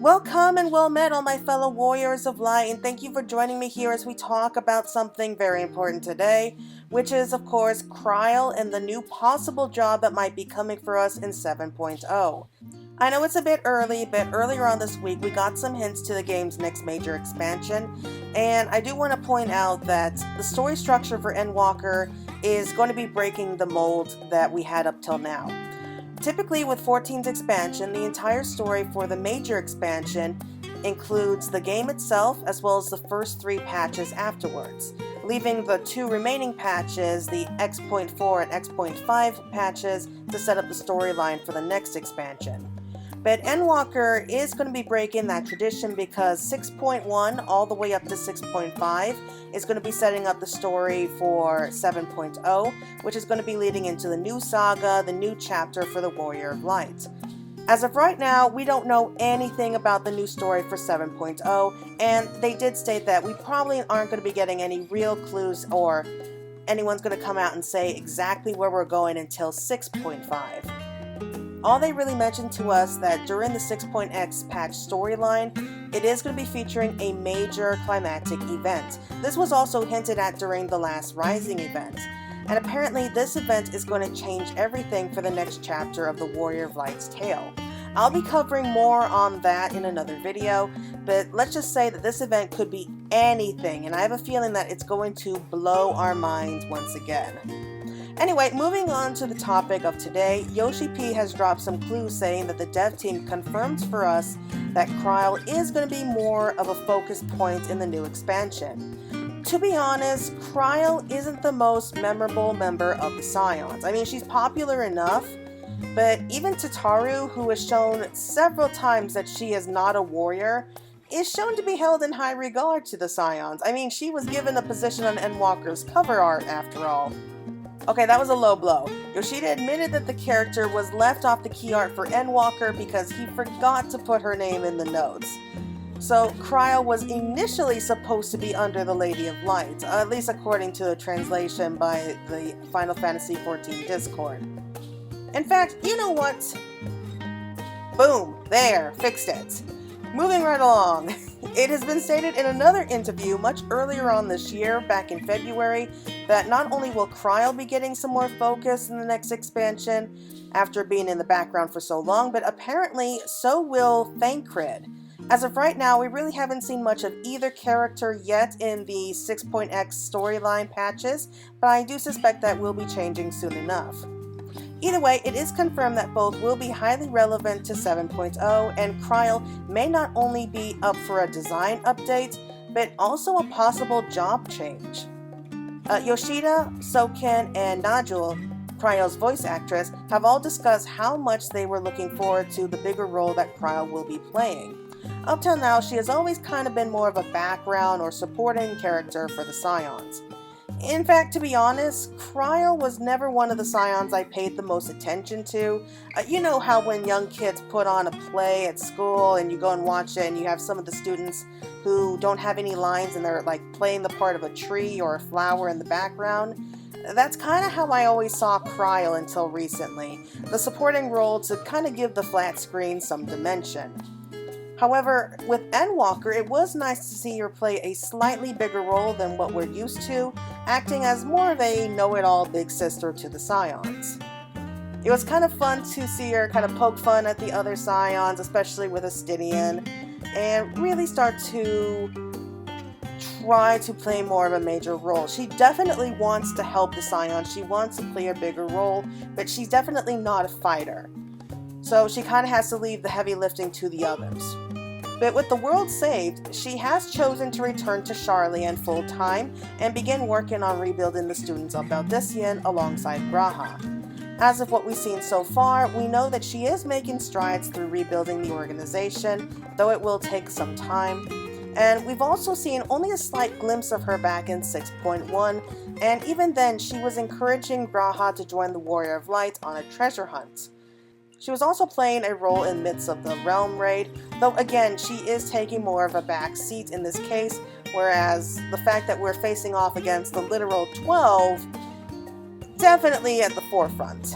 Welcome and well met, all my fellow warriors of light, and thank you for joining me here as we talk about something very important today, which is, of course, Krile and the new possible job that might be coming for us in 7.0. I know it's a bit early, but earlier on this week we got some hints to the game's next major expansion, and I do want to point out that the story structure for Endwalker is going to be breaking the mold that we had up till now. Typically with 14's expansion, the entire story for the major expansion includes the game itself as well as the first 3 patches afterwards, leaving the 2 remaining patches, the X.4 and X.5 patches, to set up the storyline for the next expansion. But Endwalker is going to be breaking that tradition because 6.1 all the way up to 6.5 is going to be setting up the story for 7.0, which is going to be leading into the new saga, the new chapter for the Warrior of Light. As of right now, we don't know anything about the new story for 7.0, and they did state that we probably aren't going to be getting any real clues or anyone's going to come out and say exactly where we're going until 6.5. All they really mentioned to us that during the 6.x patch storyline, it is going to be featuring a major climactic event. This was also hinted at during the last Rising event, and apparently this event is going to change everything for the next chapter of the Warrior of Light's tale. I'll be covering more on that in another video, but let's just say that this event could be anything, and I have a feeling that it's going to blow our minds once again. Anyway, moving on to the topic of today, Yoshi-P has dropped some clues saying that the dev team confirms for us that Krile is going to be more of a focus point in the new expansion. To be honest, Krile isn't the most memorable member of the Scions. I mean, she's popular enough, but even Tataru, who has shown several times that she is not a warrior, is shown to be held in high regard to the Scions. I mean, she was given a position on Endwalker's cover art after all. Okay, that was a low blow. Yoshida admitted that the character was left off the key art for Endwalker because he forgot to put her name in the notes. So Krile was initially supposed to be under the Lady of Light, at least according to a translation by the Final Fantasy XIV Discord. In fact, you know what? Boom, there, fixed it. Moving right along. It has been stated in another interview much earlier on this year, back in February, that not only will Krile be getting some more focus in the next expansion after being in the background for so long, but apparently so will Thancred. As of right now, we really haven't seen much of either character yet in the 6.x storyline patches, but I do suspect that will be changing soon enough. Either way, it is confirmed that both will be highly relevant to 7.0, and Krile may not only be up for a design update, but also a possible job change. Yoshida, Soken, and Najul, Krile's voice actress, have all discussed how much they were looking forward to the bigger role that Krile will be playing. Up till now, she has always kind of been more of a background or supporting character for the Scions. In fact, to be honest, Krile was never one of the Scions I paid the most attention to. You know how when young kids put on a play at school and you go and watch it and you have some of the students who don't have any lines and they're like playing the part of a tree or a flower in the background? That's kind of how I always saw Krile until recently. The supporting role to kind of give the flat screen some dimension. However, with Endwalker, it was nice to see her play a slightly bigger role than what we're used to, acting as more of a know-it-all big sister to the Scions. It was kind of fun to see her kind of poke fun at the other Scions, especially with Astidian, and really start to try to play more of a major role. She definitely wants to help the Scions, she wants to play a bigger role, but she's definitely not a fighter. So she kind of has to leave the heavy lifting to the others. But with the world saved, she has chosen to return to Sharlayan full-time and begin working on rebuilding the students of Valdician alongside Graha. As of what we've seen so far, we know that she is making strides through rebuilding the organization, though it will take some time. And we've also seen only a slight glimpse of her back in 6.1, and even then she was encouraging Graha to join the Warrior of Light on a treasure hunt. She was also playing a role in midst of the Realm Raid, though again, she is taking more of a back seat in this case, whereas the fact that we're facing off against the literal 12, definitely at the forefront.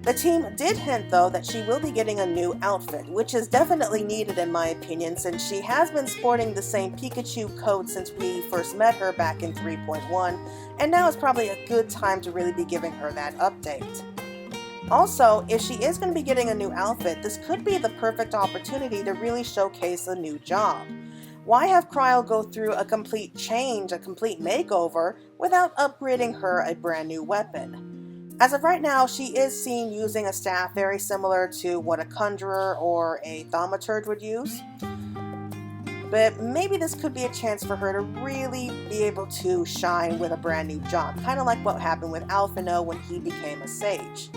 The team did hint though that she will be getting a new outfit, which is definitely needed in my opinion since she has been sporting the same Pikachu coat since we first met her back in 3.1, and now is probably a good time to really be giving her that update. Also, if she is going to be getting a new outfit, this could be the perfect opportunity to really showcase a new job. Why have Krile go through a complete change, a complete makeover, without upgrading her a brand new weapon? As of right now, she is seen using a staff very similar to what a conjurer or a thaumaturge would use. But maybe this could be a chance for her to really be able to shine with a brand new job, kind of like what happened with Alphino when he became a sage.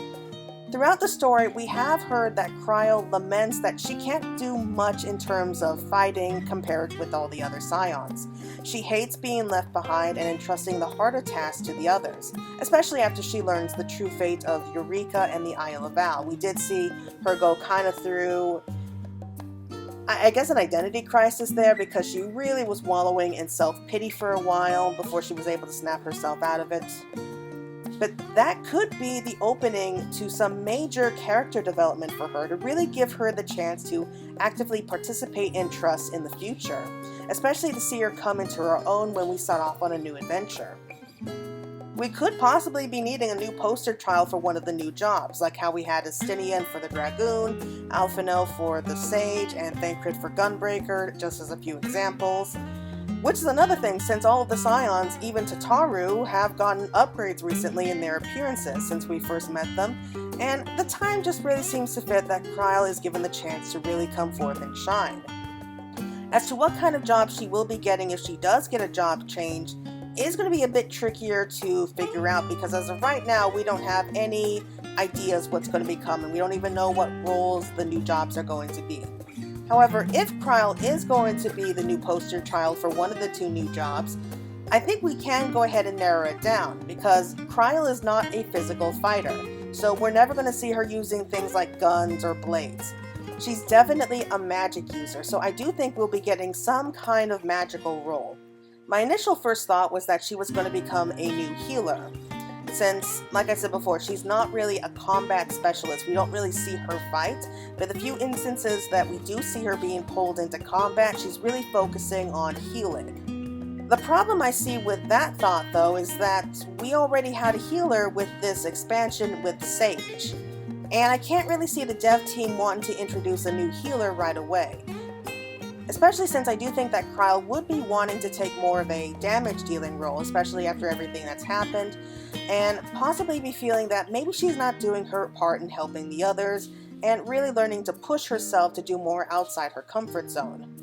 Throughout the story, we have heard that Krile laments that she can't do much in terms of fighting compared with all the other Scions. She hates being left behind and entrusting the harder tasks to the others, especially after she learns the true fate of Eureka and the Isle of Val. We did see her go kind of through, I guess, an identity crisis there because she really was wallowing in self-pity for a while before she was able to snap herself out of it. But that could be the opening to some major character development for her to really give her the chance to actively participate in Trust in the future, especially to see her come into her own when we set off on a new adventure. We could possibly be needing a new poster child for one of the new jobs, like how we had Estinian for the Dragoon, Alphino for the Sage, and Thancred for Gunbreaker, just as a few examples. Which is another thing, since all of the Scions, even Tataru, have gotten upgrades recently in their appearances since we first met them, and the time just really seems to fit that Krile is given the chance to really come forth and shine. As to what kind of job she will be getting if she does get a job change is going to be a bit trickier to figure out because as of right now we don't have any ideas what's going to be coming. We don't even know what roles the new jobs are going to be. However, if Krile is going to be the new poster child for one of the two new jobs, I think we can go ahead and narrow it down because Krile is not a physical fighter, so we're never going to see her using things like guns or blades. She's definitely a magic user, so I do think we'll be getting some kind of magical role. My initial first thought was that she was going to become a new healer, since, like I said before, she's not really a combat specialist. We don't really see her fight, but the few instances that we do see her being pulled into combat, she's really focusing on healing. The problem I see with that thought, though, is that we already had a healer with this expansion with Sage, and I can't really see the dev team wanting to introduce a new healer right away. Especially since I do think that Krile would be wanting to take more of a damage dealing role, especially after everything that's happened, and possibly be feeling that maybe she's not doing her part in helping the others, and really learning to push herself to do more outside her comfort zone.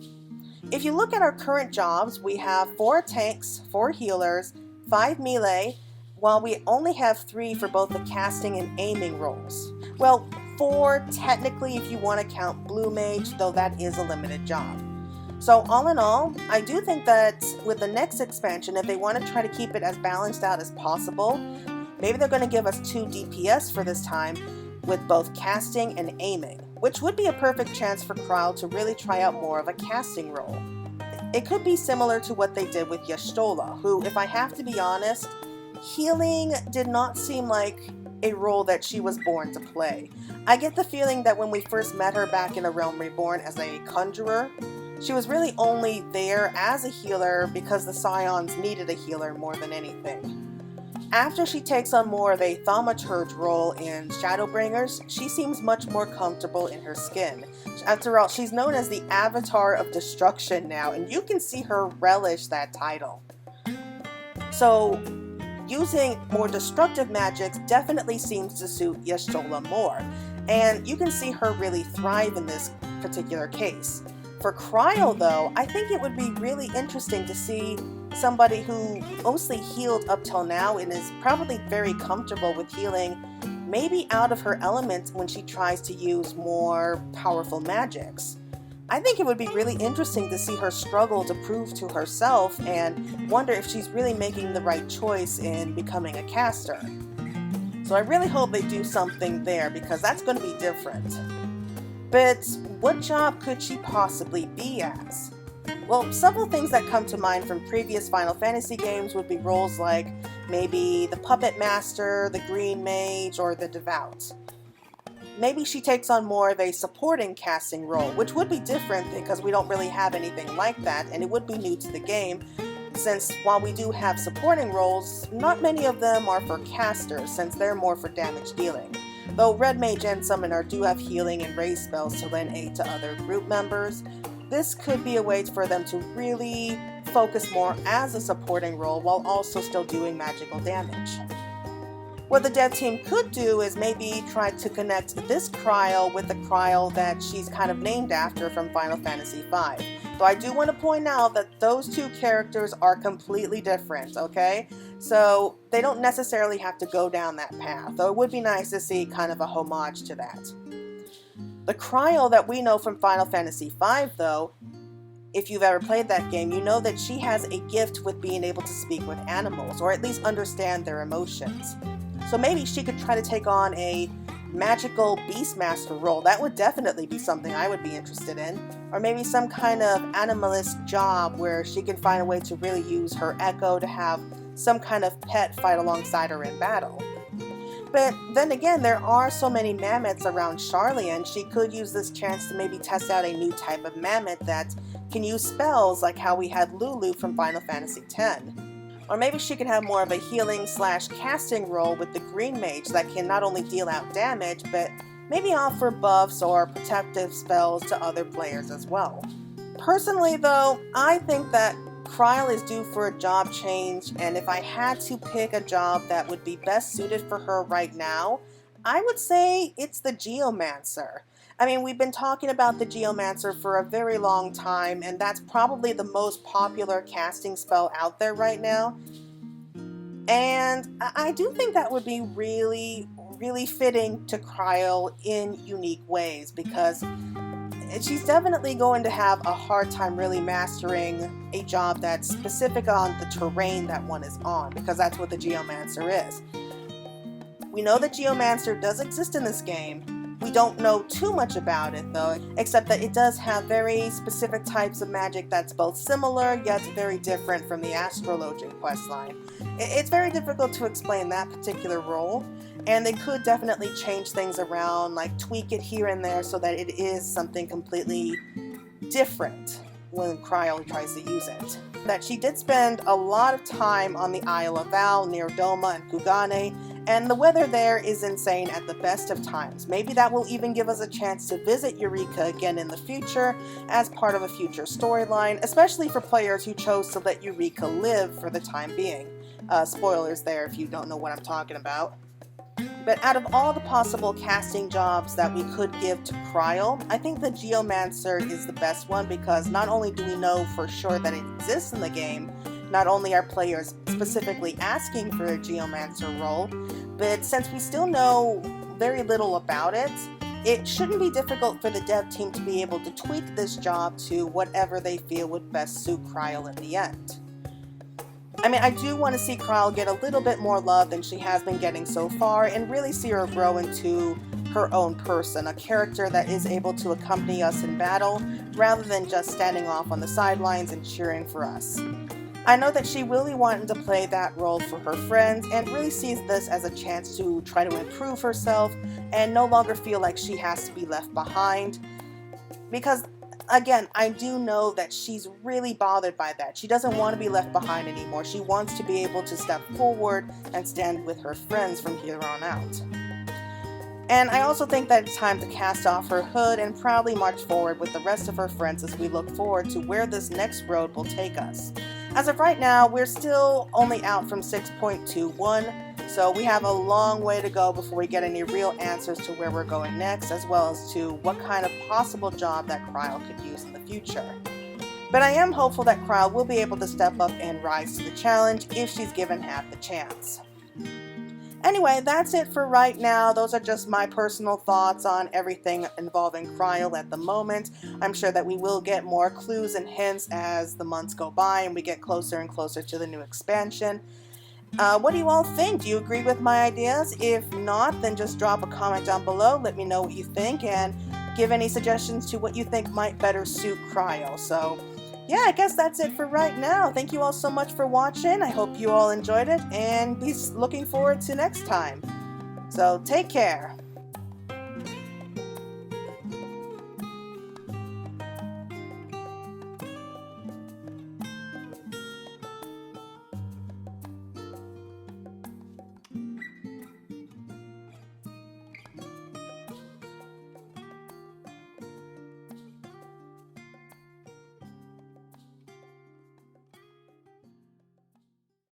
If you look at our current jobs, we have 4 tanks, 4 healers, 5 melee, while we only have 3 for both the casting and aiming roles. Well, 4 technically if you want to count Blue Mage, though that is a limited job. So all in all, I do think that with the next expansion, if they want to try to keep it as balanced out as possible, maybe they're going to give us 2 DPS for this time with both casting and aiming, which would be a perfect chance for Krile to really try out more of a casting role. It could be similar to what they did with Y'shtola, who, if I have to be honest, healing did not seem like a role that she was born to play. I get the feeling that when we first met her back in A Realm Reborn as a conjurer, she was really only there as a healer because the Scions needed a healer more than anything. After she takes on more of a thaumaturge role in Shadowbringers, she seems much more comfortable in her skin. After all, she's known as the Avatar of Destruction now, and you can see her relish that title. So, using more destructive magics definitely seems to suit Y'shtola more, and you can see her really thrive in this particular case. For Krile, though, I think it would be really interesting to see somebody who mostly healed up till now and is probably very comfortable with healing, maybe out of her element when she tries to use more powerful magics. I think it would be really interesting to see her struggle to prove to herself and wonder if she's really making the right choice in becoming a caster. So I really hope they do something there because that's going to be different. But what job could she possibly be as? Well, several things that come to mind from previous Final Fantasy games would be roles like maybe the Puppet Master, the Green Mage, or the Devout. maybe she takes on more of a supporting casting role, which would be different because we don't really have anything like that, and it would be new to the game, since while we do have supporting roles, not many of them are for casters, since they're more for damage dealing. Though Red Mage and Summoner do have healing and raise spells to lend aid to other group members, this could be a way for them to really focus more as a supporting role while also still doing magical damage. What the dev team could do is maybe try to connect this Krile with the Krile that she's kind of named after from Final Fantasy V. So I do want to point out that those two characters are completely different, okay? So they don't necessarily have to go down that path, though it would be nice to see kind of a homage to that. The Krile that we know from Final Fantasy V, though, if you've ever played that game, you know that she has a gift with being able to speak with animals, or at least understand their emotions. So maybe she could try to take on a magical Beastmaster role. That would definitely be something I would be interested in. Or maybe some kind of animalist job where she can find a way to really use her echo to have some kind of pet fight alongside her in battle. But then again, there are so many mammoths around Sharlayan, she could use this chance to maybe test out a new type of mammoth that can use spells like how we had Lulu from Final Fantasy X. Or maybe she could have more of a healing/casting role with the Green Mage that can not only deal out damage, but maybe offer buffs or protective spells to other players as well. Personally though, I think that Krile is due for a job change, and if I had to pick a job that would be best suited for her right now, I would say it's the Geomancer. I mean, we've been talking about the Geomancer for a very long time, and that's probably the most popular casting spell out there right now. And I do think that would be really, really fitting to Krile in unique ways, because she's definitely going to have a hard time really mastering a job that's specific on the terrain that one is on, because that's what the Geomancer is. We know that Geomancer does exist in this game. We don't know too much about it though, except that it does have very specific types of magic that's both similar yet very different from the Astrologian questline. It's very difficult to explain that particular role, and they could definitely change things around, like tweak it here and there so that it is something completely different when Krile tries to use it. That she did spend a lot of time on the Isle of Val near Doma and Kugane, and the weather there is insane at the best of times. Maybe that will even give us a chance to visit Eureka again in the future as part of a future storyline, especially for players who chose to let Eureka live for the time being. Spoilers there if you don't know what I'm talking about. But out of all the possible casting jobs that we could give to Krile, I think the Geomancer is the best one, because not only do we know for sure that it exists in the game, not only are players specifically asking for a Geomancer role, but since we still know very little about it, it shouldn't be difficult for the dev team to be able to tweak this job to whatever they feel would best suit Krile in the end. I mean, I do want to see Krile get a little bit more love than she has been getting so far, and really see her grow into her own person, a character that is able to accompany us in battle, rather than just standing off on the sidelines and cheering for us. I know that she really wanted to play that role for her friends, and really sees this as a chance to try to improve herself, and no longer feel like she has to be left behind, because again, I do know that she's really bothered by that. She doesn't want to be left behind anymore. She wants to be able to step forward and stand with her friends from here on out. And I also think that it's time to cast off her hood and proudly march forward with the rest of her friends as we look forward to where this next road will take us. As of right now, we're still only out from 6.21, so we have a long way to go before we get any real answers to where we're going next, as well as to what kind of possible job that Krile could use in the future. But I am hopeful that Krile will be able to step up and rise to the challenge if she's given half the chance. Anyway, that's it for right now. Those are just my personal thoughts on everything involving Krile at the moment. I'm sure that we will get more clues and hints as the months go by and we get closer and closer to the new expansion. What do you all think? Do you agree with my ideas? If not, then just drop a comment down below. Let me know what you think and give any suggestions to what you think might better suit Krile. So yeah, I guess that's it for right now. Thank you all so much for watching. I hope you all enjoyed it, and be looking forward to next time. So take care.